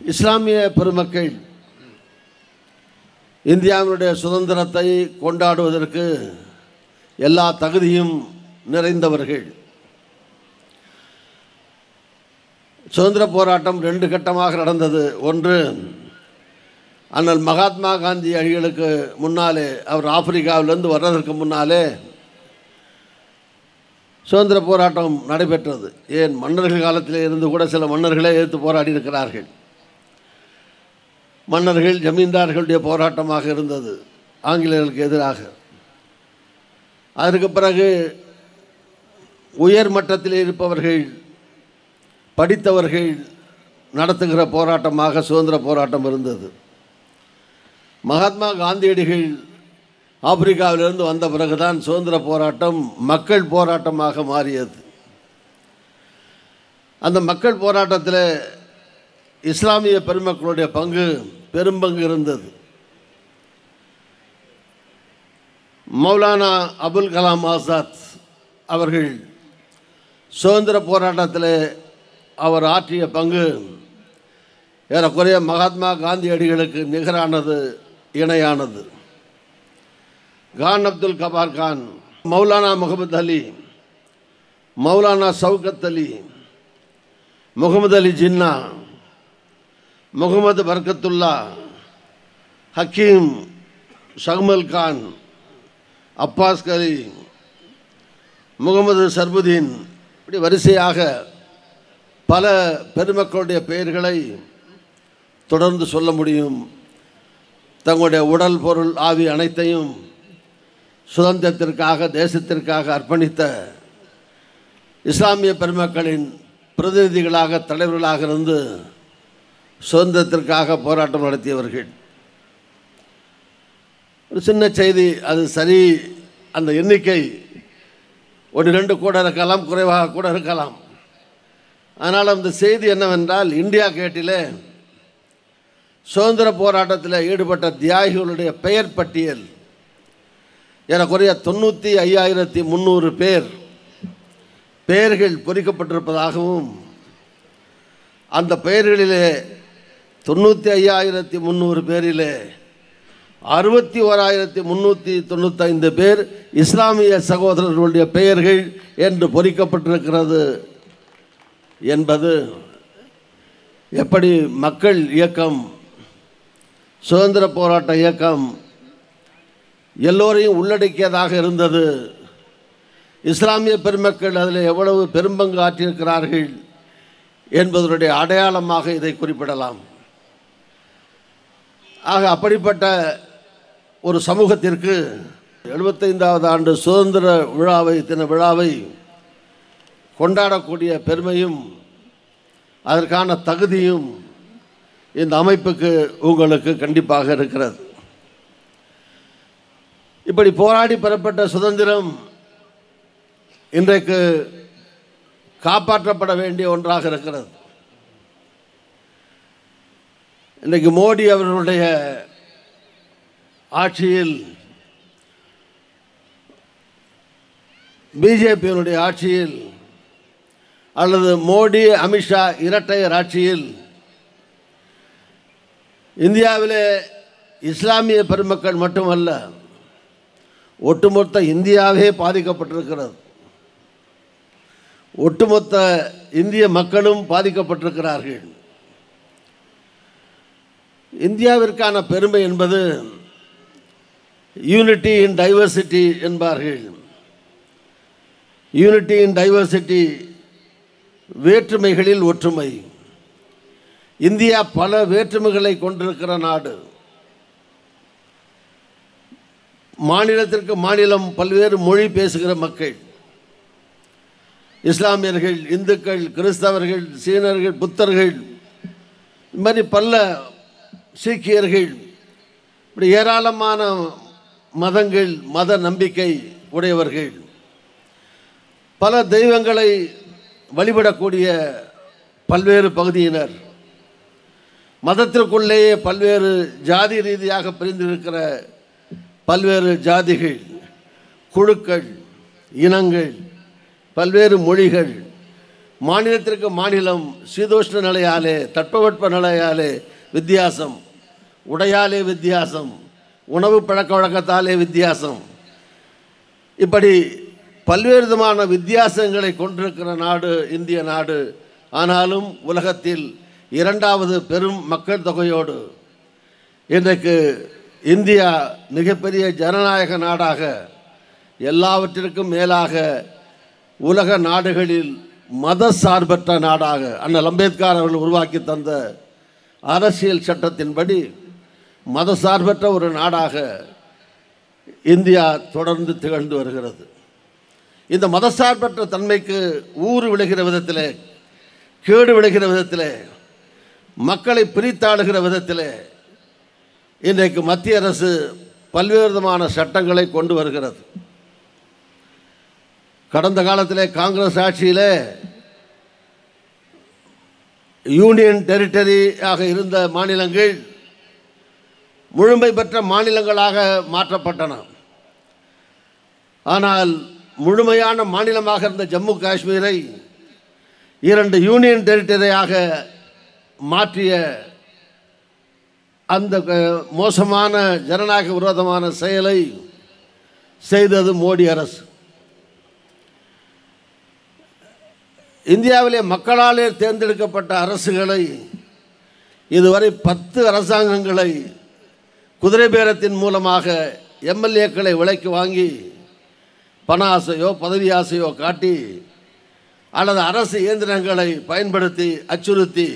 இஸ்லாமிய பெருமக்கள் இந்தியாவினுடைய சுதந்திரத்தை கொண்டாடுவதற்கு எல்லா தகுதியும் நிறைந்தவர்கள். சுதந்திர போராட்டம் 2 கட்டமாக நடந்தது. ஒன்று, அண்ணல் மகாத்மா காந்தி அடிகளுக்கு முன்னாலே, அவர் ஆப்பிரிக்காவிலிருந்து வர்றதற்கு முன்னாலே சுதந்திர போராட்டம் நடைபெற்றது. ஏன், மன்னர்கள் காலத்திலே இருந்து கூட சில மன்னர்களே எதிர்த்து போராடி இருக்கிறார்கள். மன்னர்கள் ஜமீன்தார்களுடைய போராட்டமாக இருந்தது ஆங்கிலேயர்களுக்கு எதிராக. அதற்கு பிறகு உயர் மட்டத்தில் இருப்பவர்கள், படித்தவர்கள் நடத்துகிற போராட்டமாக சுதந்திர போராட்டம் இருந்தது. மகாத்மா காந்தியடிகள் ஆப்பிரிக்காவிலிருந்து வந்த பிறகுதான் சுதந்திர போராட்டம் மக்கள் போராட்டமாக மாறியது. அந்த மக்கள் போராட்டத்தில் இஸ்லாமிய பெருமக்களுடைய பங்கு பெரும்பங்கு இருந்தது. மௌலானா அபுல் கலாம் ஆசாத் அவர்கள் சுதந்திர போராட்டத்தில் அவர் ஆற்றிய பங்கு ஏறக்குறைய மகாத்மா காந்தியடிகளுக்கு நிகரானது, இணையானது. கான் அப்துல் கபார் கான், மௌலானா முகமது அலி, மௌலானா ஷவுகத் அலி, முகமது அலி ஜின்னா, முகமது பர்கத்துல்லா, ஹக்கீம் ஷகுமல் கான், அப்பாஸ் கலி, முகமது சர்புதீன், இப்படி வரிசையாக பல பெருமக்களுடைய பெயர்களை தொடர்ந்து சொல்ல முடியும். தங்களுடைய உடல், பொருள், ஆவி அனைத்தையும் சுதந்திரத்திற்காக, தேசத்திற்காக அர்ப்பணித்த இஸ்லாமிய பெருமக்களின் பிரதிநிதிகளாக, தலைவர்களாக இருந்து சுதந்திரத்திற்காக போராட்டம் நடத்தியவர்கள். ஒரு சின்ன செய்தி, அது சரி, அந்த எண்ணிக்கை 1-2 கூட இருக்கலாம், குறைவாக கூட இருக்கலாம். ஆனால் அந்த செய்தி என்னவென்றால், இந்தியா கேட்டில் சுதந்திர போராட்டத்தில் ஈடுபட்ட தியாகிகளுடைய பெயர் பட்டியல் ஏறக்குறைய 95,300 பெயர்கள் பொறிக்கப்பட்டிருப்பதாகவும், அந்த பெயர்களிலே 95,300 பேரிலே 61,395 பேர் இஸ்லாமிய சகோதரர்களுடைய பெயர்கள் என்று பொறிக்கப்பட்டிருக்கிறது என்பது எப்படி மக்கள் இயக்கம், சுதந்திர போராட்ட இயக்கம் எல்லோரையும் உள்ளடக்கியதாக இருந்தது. இஸ்லாமிய பெருமக்கள் அதில் எவ்வளவு பெரும்பங்கு ஆற்றியிருக்கிறார்கள் என்பதனுடைய அடையாளமாக இதை குறிப்பிடலாம். ஆக அப்படிப்பட்ட ஒரு சமூகத்திற்கு 75வது ஆண்டு சுதந்திர தின விழாவை கொண்டாடக்கூடிய பெருமையும் அதற்கான தகுதியும் இந்த அமைப்புக்கு உங்களுக்கு கண்டிப்பாக இருக்கிறது. இப்படி போராடி பெறப்பட்ட சுதந்திரம் இன்றைக்கு காப்பாற்றப்பட வேண்டிய ஒன்றாக இருக்கிறது. இன்றைக்கு மோடி அவர்களுடைய ஆட்சியில், பிஜேபியினுடைய ஆட்சியில், அல்லது மோடி அமித்ஷா இரட்டையர் ஆட்சியில் இந்தியாவிலே இஸ்லாமிய பெருமக்கள் மட்டுமல்ல, ஒட்டுமொத்த இந்தியாவே பாதிக்கப்பட்டிருக்கிறது. ஒட்டுமொத்த இந்திய மக்களும் பாதிக்கப்பட்டிருக்கிறார்கள். இந்தியாவிற்கான பெருமை என்பது யூனிட்டி இன் டைவர்சிட்டி என்பார்கள். யூனிட்டி இன் டைவர்சிட்டி, வேற்றுமைகளில் ஒற்றுமை. இந்தியா பல வேற்றுமைகளை கொண்டிருக்கிற நாடு. மாநிலத்திற்கு மாநிலம் பல்வேறு மொழி பேசுகிற மக்கள், இஸ்லாமியர்கள், இந்துக்கள், கிறிஸ்தவர்கள், சீனர்கள், புத்தர்கள், இது மாதிரி பல சீக்கியர்கள், இப்படி ஏராளமான மதங்கள், மத நம்பிக்கை உடையவர்கள், பல தெய்வங்களை வழிபடக்கூடிய பல்வேறு பகுதியினர், மதத்திற்குள்ளேயே பல்வேறு ஜாதி ரீதியாக பிரிந்திருக்கிற பல்வேறு ஜாதிகள், குழுக்கள், இனங்கள், பல்வேறு மொழிகள், மாநிலத்திற்கு மாநிலம் சீதோஷ்ண நிலையாலே தட்பவெட்ப நிலையாலே வித்தியாசம், உடையாலே வித்தியாசம், உணவு பழக்க வழக்கத்தாலே வித்தியாசம், இப்படி பல்வேறு விதமான வித்தியாசங்களை கொண்டிருக்கிற நாடு இந்திய நாடு. ஆனாலும் உலகத்தில் இரண்டாவது பெரும் மக்கள் தொகையோடு இன்றைக்கு இந்தியா மிகப்பெரிய ஜனநாயக நாடாக, எல்லாவற்றிற்கும் மேலாக உலக நாடுகளில் மத சார்பற்ற நாடாக அண்ணல் அம்பேத்கர் அவர்கள் உருவாக்கி தந்த அரசியல் சட்டத்தின்படி மத சார்பற்ற ஒரு நாடாக இந்தியா தொடர்ந்து திகழ்ந்து வருகிறது. இந்த மதசார்பற்ற தன்மைக்கு ஊறு விளைகிற விதத்தில், கேடு விளைகிற விதத்தில், மக்களை பிரித்தாளுகிற விதத்தில் இன்றைக்கு மத்திய அரசு பல்வேறு விதமான சட்டங்களை கொண்டு வருகிறது. கடந்த காலத்திலே காங்கிரஸ் ஆட்சியில் யூனியன் டெரிட்டரியாக இருந்த மாநிலங்கள் முழுமை பெற்ற மாநிலங்களாக மாற்றப்பட்டன. ஆனால் முழுமையான மாநிலமாக இருந்த ஜம்மு காஷ்மீரை 2 யூனியன் டெரிட்டரியாக மாற்றிய அந்த மோசமான ஜனநாயக விரோதமான செயலை செய்தது மோடி அரசு. இந்தியாவிலே மக்களாலே தேர்ந்தெடுக்கப்பட்ட அரசுகளை இதுவரை 10 அரசாங்கங்களை குதிரை பேரத்தின் மூலமாக எம்எல்ஏக்களை விலைக்கு வாங்கி பண ஆசையோ பதவி ஆசையோ காட்டி அல்லது அரசு இயந்திரங்களை பயன்படுத்தி அச்சுறுத்தி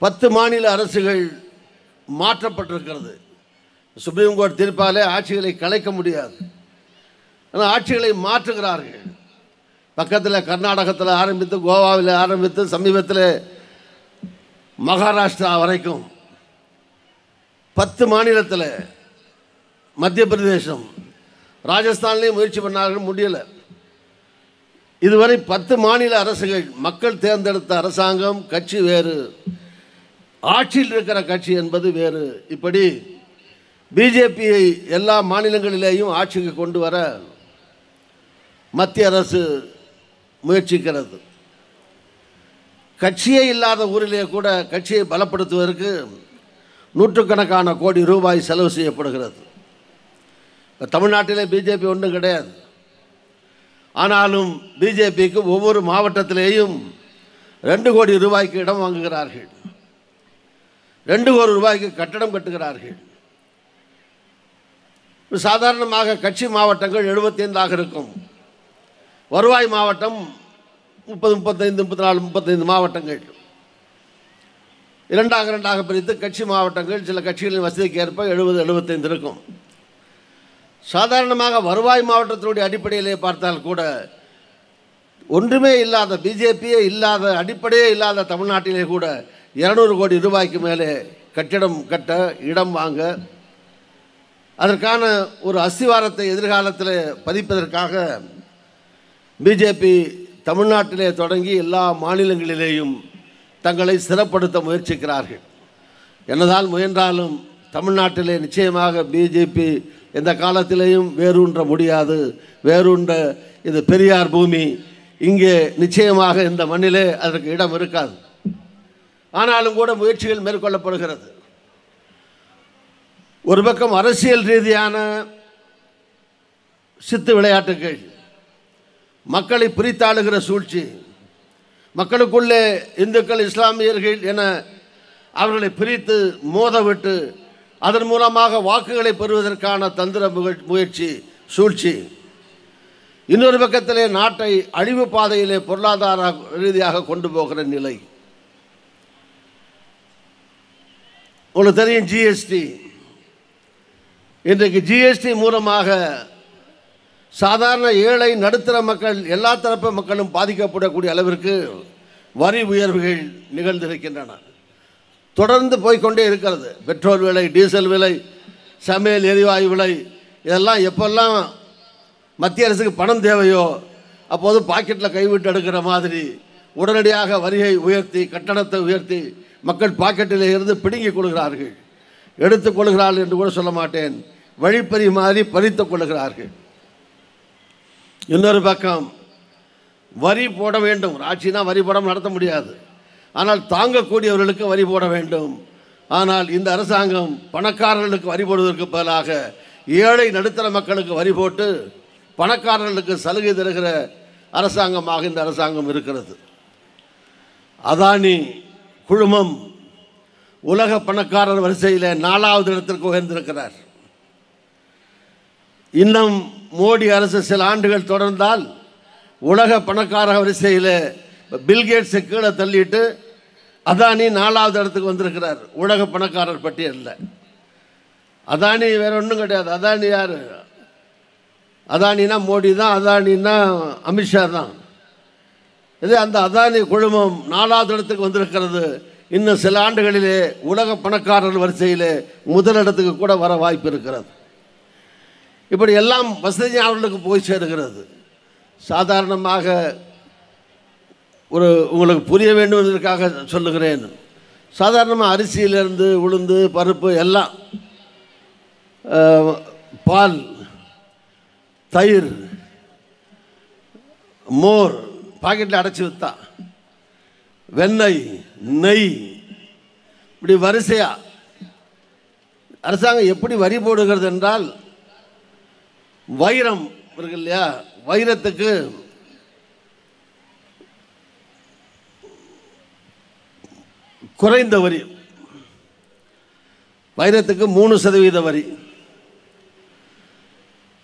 10 மாநில அரசுகள் மாற்றப்பட்டிருக்கிறது. சுப்ரீம் கோர்ட் தீர்ப்பாலே ஆட்சிகளை கலைக்க முடியாது, ஆனால் ஆட்சிகளை மாற்றுகிறார்கள். பக்கத்தில் கர்நாடகத்தில் ஆரம்பித்து, கோவாவில் ஆரம்பித்து, சமீபத்தில் மகாராஷ்டிரா வரைக்கும் 10 மாநிலத்தில், மத்திய பிரதேசம், ராஜஸ்தான்லேயும் முயற்சி பண்ணார்கள், முடியலை. இதுவரை 10 மாநில அரசுகள் மக்கள் தேர்ந்தெடுத்த அரசாங்கம், கட்சி வேறு, ஆட்சியில் இருக்கிற கட்சி என்பது வேறு. இப்படி பிஜேபியை எல்லா மாநிலங்களிலேயும் ஆட்சிக்கு கொண்டு வர மத்திய அரசு முயற்சிக்கிறது. கட்சியே இல்லாத ஊரிலே கூட கட்சியை பலப்படுத்துவதற்கு நூற்றுக்கணக்கான கோடி ரூபாய் செலவு செய்யப்படுகிறது. தமிழ்நாட்டிலே பிஜேபி ஒன்றும் கிடையாது. ஆனாலும் பிஜேபிக்கு ஒவ்வொரு மாவட்டத்திலேயும் 2 கோடி ரூபாய்க்கு இடம் வாங்குகிறார்கள், 2 கோடி ரூபாய்க்கு கட்டடம் கட்டுகிறார்கள். சாதாரணமாக கட்சி மாவட்டங்கள் 75 இருக்கும். வருவாய் மாவட்டம் 30, 35, 34, 35 மாவட்டங்கள் இரண்டாக பிரித்து கட்சி மாவட்டங்கள் சில கட்சிகளின் வசதிக்கு ஏற்ப 70, 75 இருக்கும். சாதாரணமாக வருவாய் மாவட்டத்தினுடைய அடிப்படையிலே பார்த்தால் கூட ஒன்றுமே இல்லாத, பிஜேபியே இல்லாத, அடிப்படையே இல்லாத தமிழ்நாட்டிலே கூட 200 கோடி ரூபாய்க்கு மேலே கட்டிடம் கட்ட, இடம் வாங்க, அதற்கான ஒரு அஸ்திவாரத்தை எதிர்காலத்தில் பதிப்பதற்காக பிஜேபி தமிழ்நாட்டிலே தொடங்கி எல்லா மாநிலங்களிலேயும் தங்களை சிறப்படுத்த முயற்சிக்கிறார்கள். என்னதான் முயன்றாலும் தமிழ்நாட்டிலே நிச்சயமாக பிஜேபி எந்த காலத்திலேயும் வேரூன்ற முடியாது. வேரூன்ற இது பெரியார் பூமி, இங்கே நிச்சயமாக இந்த மண்ணிலே அதற்கு இடம் இருக்காது. ஆனாலும் கூட முயற்சிகள் மேற்கொள்ளப்படுகிறது. ஒரு பக்கம் அரசியல் ரீதியான சித்து விளையாட்டுகள், மக்களை பிரித்தாளுகிற சூழ்ச்சி, மக்களுக்குள்ளே இந்துக்கள் இஸ்லாமியர்கள் என அவர்களை பிரித்து மோதவிட்டு அதன் மூலமாக வாக்குகளை பெறுவதற்கான தந்திர முயற்சி, சூழ்ச்சி. இன்னொரு பக்கத்திலே நாட்டை அழிவு பாதையிலே பொருளாதார ரீதியாக கொண்டு போகிற நிலை. உங்களுக்கு தெரியும் ஜிஎஸ்டி. இன்றைக்கு ஜிஎஸ்டி மூலமாக சாதாரண ஏழை நடுத்தர மக்கள், எல்லா தரப்பு மக்களும் பாதிக்கப்படக்கூடிய அளவிற்கு வரி உயர்வுகள் நிகழ்ந்திருக்கின்றன. தொடர்ந்து போய்கொண்டே இருக்கிறது. பெட்ரோல் விலை, டீசல் விலை, சமையல் எரிவாயு விலை, இதெல்லாம் எப்பெல்லாம் மத்திய அரசுக்கு பணம் தேவையோ அப்போது பாக்கெட்டில் கைவிட்டு எடுக்கிற மாதிரி உடனடியாக வரியை உயர்த்தி, கட்டணத்தை உயர்த்தி மக்கள் பாக்கெட்டில் இருந்து பிடுங்கிக் கொள்கிறார்கள். எடுத்துக் கொள்கிறார்கள் என்று கூட சொல்ல மாட்டேன், வழிப்பறி மாதிரி பறித்துக் கொள்கிறார்கள். இன்னொரு பக்கம் வரி போட வேண்டும். ஆட்சினா வரி போடாமல் நடத்த முடியாது. ஆனால் தாங்கக்கூடியவர்களுக்கு வரி போட வேண்டும். ஆனால் இந்த அரசாங்கம் பணக்காரர்களுக்கு வரி போடுவதற்கு பதிலாக ஏழை நடுத்தர மக்களுக்கு வரி போட்டு பணக்காரர்களுக்கு சலுகை தருகிற அரசாங்கமாக இந்த அரசாங்கம் இருக்கிறது. அதானி குழுமம் உலக பணக்காரர் வரிசையில் 4வது இடத்திற்கு உயர்ந்திருக்கிறார். இன்னும் மோடி அரசு சில ஆண்டுகள் தொடர்ந்தால் உலக பணக்கார வரிசையில் பில்கேட்ஸை கீழே தள்ளிட்டு அதானி 4வது இடத்துக்கு வந்திருக்கிறார் உலக பணக்காரர் பட்டியலில். அதானி வேற ஒன்றும் கிடையாது. அதானி யார்? அதானினா மோடி தான், அதானின்னா அமித்ஷா தான். இது அந்த அதானி குழுமம் 4வது இடத்துக்கு வந்திருக்கிறது. இன்னும் சில ஆண்டுகளிலே உலக பணக்காரர் வரிசையிலே முதலிடத்துக்கு கூட வர வாய்ப்பு இருக்கிறது. இப்படி எல்லாம் வசதியானவர்களுக்கு போய் சேருகிறது. சாதாரணமாக உங்களுக்கு புரிய வேண்டும் என்பதற்காக சொல்லுகிறேன். சாதாரணமாக அரிசியிலிருந்து உளுந்து பருப்பு எல்லாம், பால், தயிர், மோர் பாக்கெட்டில் அடைச்சி விற்றா, வெண்ணெய், நெய், இப்படி வரிசையாக அரசாங்கம் எப்படி வரி போடுகிறது என்றால், வைரம் இருக்கு இல்லையா, வைரத்துக்கு குறைந்த வரி, வைரத்துக்கு 3% வரி,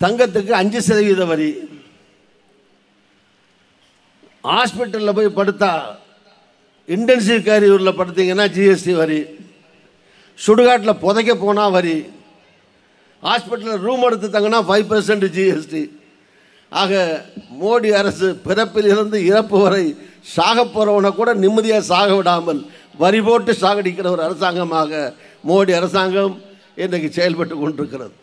தங்கத்துக்கு 5% வரி. ஹாஸ்பிட்டலில் போய் படுத்தா, இன்டென்சிவ் கேர் யூனிட்டில் படுத்தீங்கன்னா ஜிஎஸ்டி வரி, சுடுகாட்டில் புதைக்க போனால் வரி, ஹாஸ்பிட்டலில் ரூம் எடுத்து தங்கினா 5% ஜிஎஸ்டி. ஆக மோடி அரசு பிறப்பிலிருந்து இறப்பு வரை சாக போகிறவனை கூட நிம்மதியாக சாக விடாமல் வரி போட்டு சாகடிக்கிற ஒரு அரசாங்கமாக மோடி அரசாங்கம் இன்றைக்கு செயல்பட்டு கொண்டிருக்கிறது.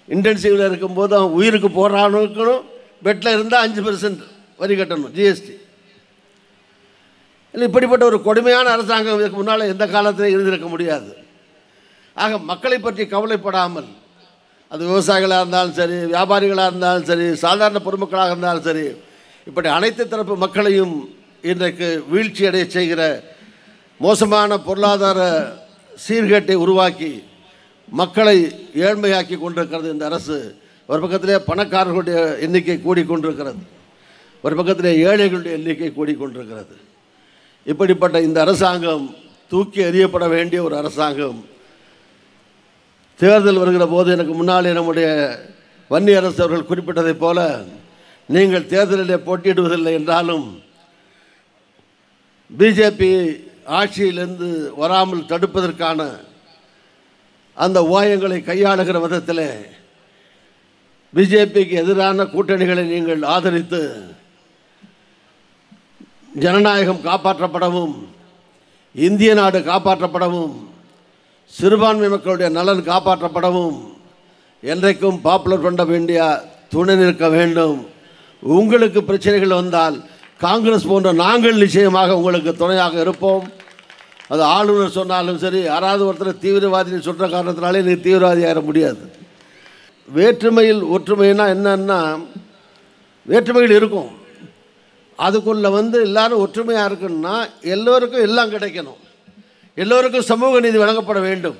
இன்டென்சிவில் இருக்கும்போது அவன் உயிருக்கு போராடணும், பெட்டில் இருந்தால் 5% வரி கட்டணும் ஜிஎஸ்டி. இல்லை, இப்படிப்பட்ட ஒரு கொடுமையான அரசாங்கம் இதுக்கு முன்னால் எந்த காலத்திலும் இருந்திருக்க முடியாது. ஆக மக்களை பற்றி கவலைப்படாமல், அது விவசாயிகளாக இருந்தாலும் சரி, வியாபாரிகளாக இருந்தாலும் சரி, சாதாரண பொதுமக்களாக இருந்தாலும் சரி, இப்படி அனைத்து தரப்பு மக்களையும் இன்றைக்கு வீழ்ச்சி அடைய செய்கிற மோசமான பொருளாதார சீர்கேட்டை உருவாக்கி மக்களை ஏழ்மையாக்கி கொண்டிருக்கிறது இந்த அரசு. ஒரு பக்கத்திலே பணக்காரர்களுடைய எண்ணிக்கை கூடிக்கொண்டிருக்கிறது, ஒரு பக்கத்திலே ஏழைகளுடைய எண்ணிக்கை கூடிக்கொண்டிருக்கிறது. இப்படிப்பட்ட இந்த அரசாங்கம் தூக்கி எறியப்பட வேண்டிய ஒரு அரசாங்கம். தேர்தல் வருகிற போது எனக்கு முன்னாலே நம்முடைய வன்னி அரசு அவர்கள் குறிப்பிட்டதைப் போல, நீங்கள் தேர்தலிலே போட்டியிடுவதில்லை என்றாலும் பிஜேபி ஆட்சியிலிருந்து வராமல் தடுப்பதற்கான அந்த உபாயங்களை கையாளுகிற விதத்தில் பிஜேபிக்கு எதிரான கூட்டணிகளை நீங்கள் ஆதரித்து ஜனநாயகம் காப்பாற்றப்படவும், இந்திய நாடு காப்பாற்றப்படவும், சிறுபான்மை மக்களுடைய நலன் காப்பாற்றப்படவும் என்றைக்கும் பாப்புலர் ஃப்ரண்ட் ஆஃப் இந்தியா துணை நிற்க வேண்டும். உங்களுக்கு பிரச்சனைகள் வந்தால் காங்கிரஸ் போன்ற நாங்கள் நிச்சயமாக உங்களுக்கு துணையாக இருப்போம். அது ஆளுநர் சொன்னாலும் சரி, யாராவது ஒருத்தர் தீவிரவாதின்னு சொல்கிற காரணத்தினாலே நீ தீவிரவாதி ஆகிட முடியாது. வேற்றுமையில் ஒற்றுமைனா என்னன்னா, வேற்றுமைகள் இருக்கும், அதுக்குள்ளே எல்லாரும் ஒற்றுமையாக இருக்குன்னா எல்லோருக்கும் எல்லாம் கிடைக்கணும், எல்லோருக்கும் சமூக நீதி வழங்கப்பட வேண்டும்,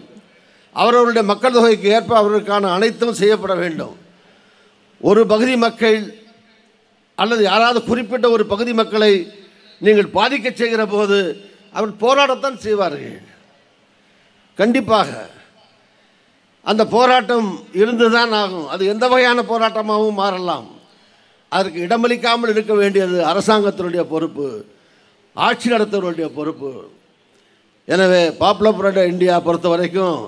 அவரவருடைய மக்கள் தொகைக்கு ஏற்ப அவர்களுக்கான அனைத்தும் செய்யப்பட வேண்டும். ஒரு பகுதி மக்கள் அல்லது யாராவது குறிப்பிட்ட ஒரு பகுதி மக்களை நீங்கள் பாதிக்க செய்கிற போது அவர் போராடத்தான் செய்வார்கள். கண்டிப்பாக அந்த போராட்டம் இருந்துதான் ஆகும். அது எந்த வகையான போராட்டமாகவும் மாறலாம். அதற்கு இடமளிக்காமல் இருக்க வேண்டியது அரசாங்கத்தினுடைய பொறுப்பு, ஆட்சி நடத்துவர்களுடைய பொறுப்பு. எனவே பாப்புலர் ஃப்ரண்ட் ஆஃப் இந்தியா பொறுத்த வரைக்கும்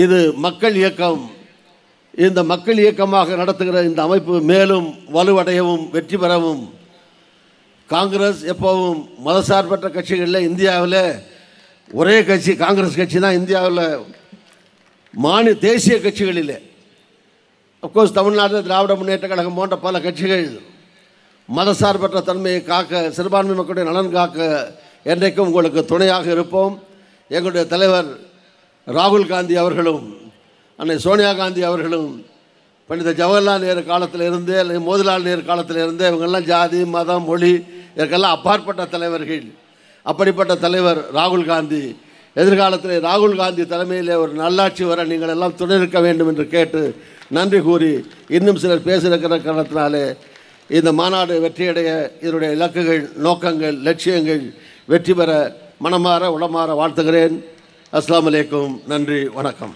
இது மக்கள் இயக்கம். இந்த மக்கள் இயக்கமாக நடத்துகிற இந்த அமைப்பு மேலும் வலுவடையவும் வெற்றி பெறவும், காங்கிரஸ் எப்போவும் மதசார்பற்ற கட்சிகளில் இந்தியாவில் ஒரே கட்சி காங்கிரஸ் கட்சி தான் இந்தியாவில் தேசிய கட்சிகளில். அஃப்கோர்ஸ் தமிழ்நாட்டில் திராவிட முன்னேற்ற கழகம் போன்ற பல கட்சிகள் மதசார்பற்ற தன்மையை காக்க, சிறுபான்மை மக்களுடைய நலன் காக்க என்றைக்கும் உங்களுக்கு துணையாக இருப்போம். எங்களுடைய தலைவர் ராகுல் காந்தி அவர்களும் அன்னை சோனியா காந்தி அவர்களும் பண்டித ஜவஹர்லால் நேரு காலத்திலிருந்தே அல்லது மோதிலால் நேரு காலத்திலிருந்தே இவங்கெல்லாம் ஜாதி மதம் மொழி இதற்கெல்லாம் அப்பாற்பட்ட தலைவர்கள். அப்படிப்பட்ட தலைவர் ராகுல் காந்தி. எதிர்காலத்தில் ராகுல் காந்தி தலைமையில் ஒரு நல்லாட்சி வர நீங்கள் எல்லாம் துணை இருக்க வேண்டும் என்று கேட்டு நன்றி கூறி இன்னும் சிலர் பேசியிருக்கிற காரணத்தினாலே இந்த மாநாடு வெற்றியடைய இதனுடைய இலக்குகள், நோக்கங்கள், லட்சியங்கள் வெற்றி பெற மனமாற உளமாற வாழ்த்துகிறேன். அஸ்ஸலாமு அலைக்கும். நன்றி, வணக்கம்.